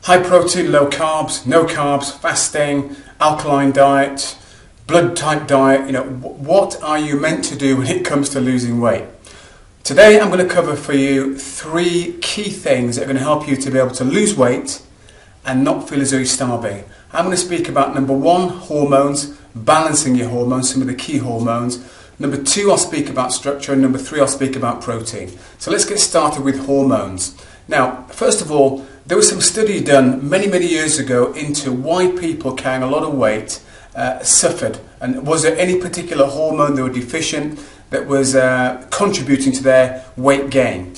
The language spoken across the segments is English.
High protein, low carbs, no carbs, fasting, alkaline diet, blood type diet, what are you meant to do when it comes to losing weight? Today I'm going to cover for you 3 key things that are going to help you to be able to lose weight and not feel as though you're starving. I'm going to speak about number 1, hormones, balancing your hormones, some of the key hormones. Number 2, I'll speak about structure, and number 3, I'll speak about protein. So let's get started with hormones. Now, first of all, there was some study done many years ago into why people carrying a lot of weight suffered, and was there any particular hormone they were deficient that was contributing to their weight gain.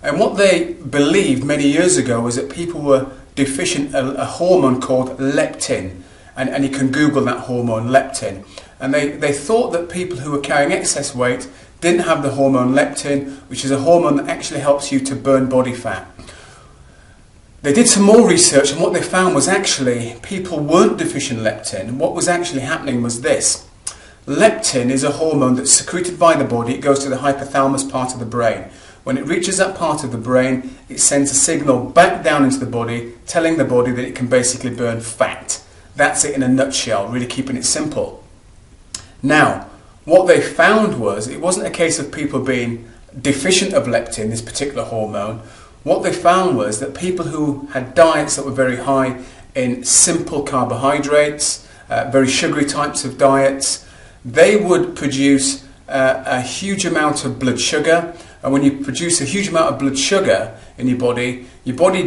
And what they believed many years ago was that people were deficient a hormone called leptin, and you can Google that hormone, leptin. And they thought that people who were carrying excess weight didn't have the hormone leptin, which is a hormone that actually helps you to burn body fat. They did some more research, and what they found was actually people weren't deficient leptin. What was actually happening was this. Leptin is a hormone that's secreted by the body. It goes to the hypothalamus part of the brain. When it reaches that part of the brain, it sends a signal back down into the body, telling the body that it can basically burn fat. That's it in a nutshell, really keeping it simple. Now, what they found was it wasn't a case of people being deficient of leptin, this particular hormone. What they found was that people who had diets that were very high in simple carbohydrates, very sugary types of diets, they would produce a huge amount of blood sugar. And when you produce a huge amount of blood sugar in your body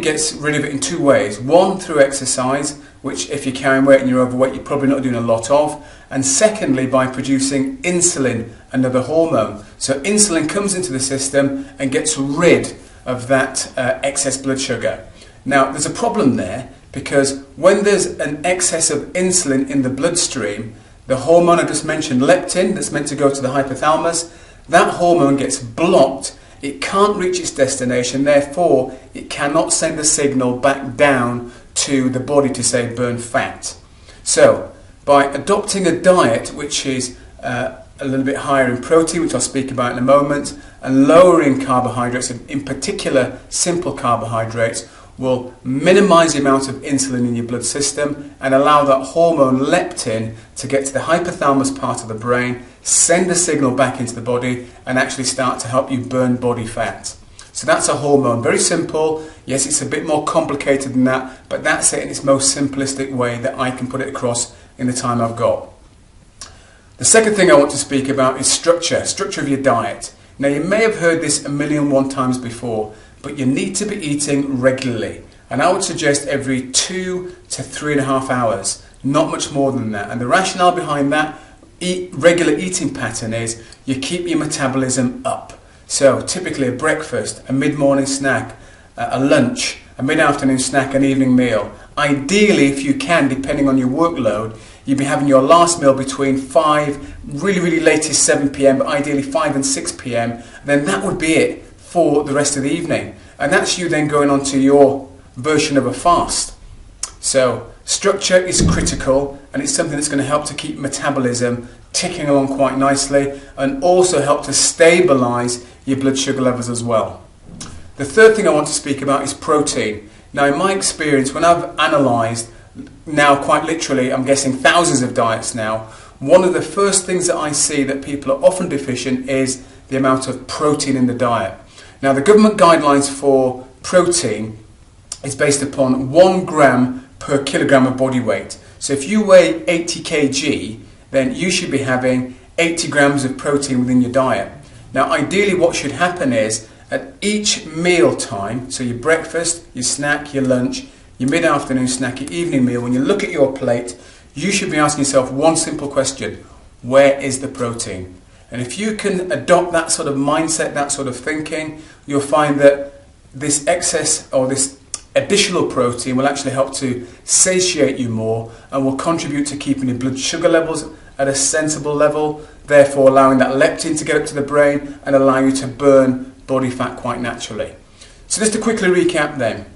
gets rid of it in 2 ways. One, through exercise, which if you're carrying weight and you're overweight, you're probably not doing a lot of. And secondly, by producing insulin, another hormone. So insulin comes into the system and gets rid of that excess blood sugar. Now, there's a problem there, because when there's an excess of insulin in the bloodstream, the hormone I just mentioned, leptin, that's meant to go to the hypothalamus, that hormone gets blocked. It can't reach its destination, therefore it cannot send a signal back down to the body to say burn fat. So by adopting a diet which is a little bit higher in protein, which I'll speak about in a moment, and lowering carbohydrates, in particular simple carbohydrates, will minimize the amount of insulin in your blood system and allow that hormone leptin to get to the hypothalamus part of the brain, send a signal back into the body, and actually start to help you burn body fat. So that's a hormone. Very simple. Yes, it's a bit more complicated than that, but that's it in its most simplistic way that I can put it across in the time I've got. The second thing I want to speak about is structure of your diet. Now, you may have heard this 1,000,001 times before, but you need to be eating regularly. And I would suggest every 2 to 3.5 hours, not much more than that. And the rationale behind that regular eating pattern is you keep your metabolism up. So typically a breakfast, a mid-morning snack, a lunch, a mid-afternoon snack, an evening meal. Ideally, if you can, depending on your workload, you'd be having your last meal between 5, really latest 7 p.m, but ideally 5 and 6 p.m. Then that would be it for the rest of the evening. And that's you then going on to your version of a fast. So structure is critical, and it's something that's going to help to keep metabolism ticking along quite nicely, and also help to stabilize your blood sugar levels as well. The third thing I want to speak about is protein. Now, in my experience, when I've analysed, now quite literally, I'm guessing thousands of diets now, one of the first things that I see that people are often deficient is the amount of protein in the diet. Now, the government guidelines for protein is based upon 1 gram per kilogram of body weight. So if you weigh 80 kg, then you should be having 80 grams of protein within your diet. Now, ideally what should happen is at each meal time, so your breakfast, your snack, your lunch, your mid-afternoon snack, your evening meal, when you look at your plate, you should be asking yourself one simple question: where is the protein? And if you can adopt that sort of mindset, that sort of thinking, you'll find that this excess or this additional protein will actually help to satiate you more and will contribute to keeping your blood sugar levels at a sensible level, therefore allowing that leptin to get up to the brain and allow you to burn body fat quite naturally. So just to quickly recap then,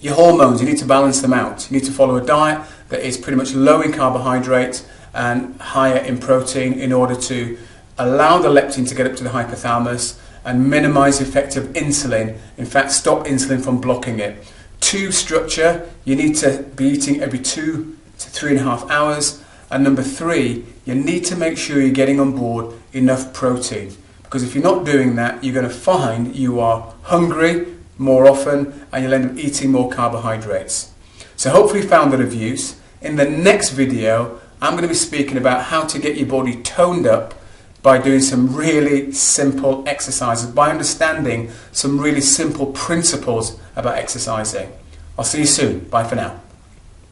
your hormones, you need to balance them out. You need to follow a diet that is pretty much low in carbohydrates and higher in protein in order to allow the leptin to get up to the hypothalamus and minimize the effect of insulin, in fact stop insulin from blocking it. 2, structure. You need to be eating every 2 to 3.5 hours. And number 3, you need to make sure you're getting on board enough protein. Because if you're not doing that, you're going to find you are hungry more often and you'll end up eating more carbohydrates. So hopefully you found that of use. In the next video, I'm going to be speaking about how to get your body toned up by doing some really simple exercises, by understanding some really simple principles about exercising. I'll see you soon. Bye for now.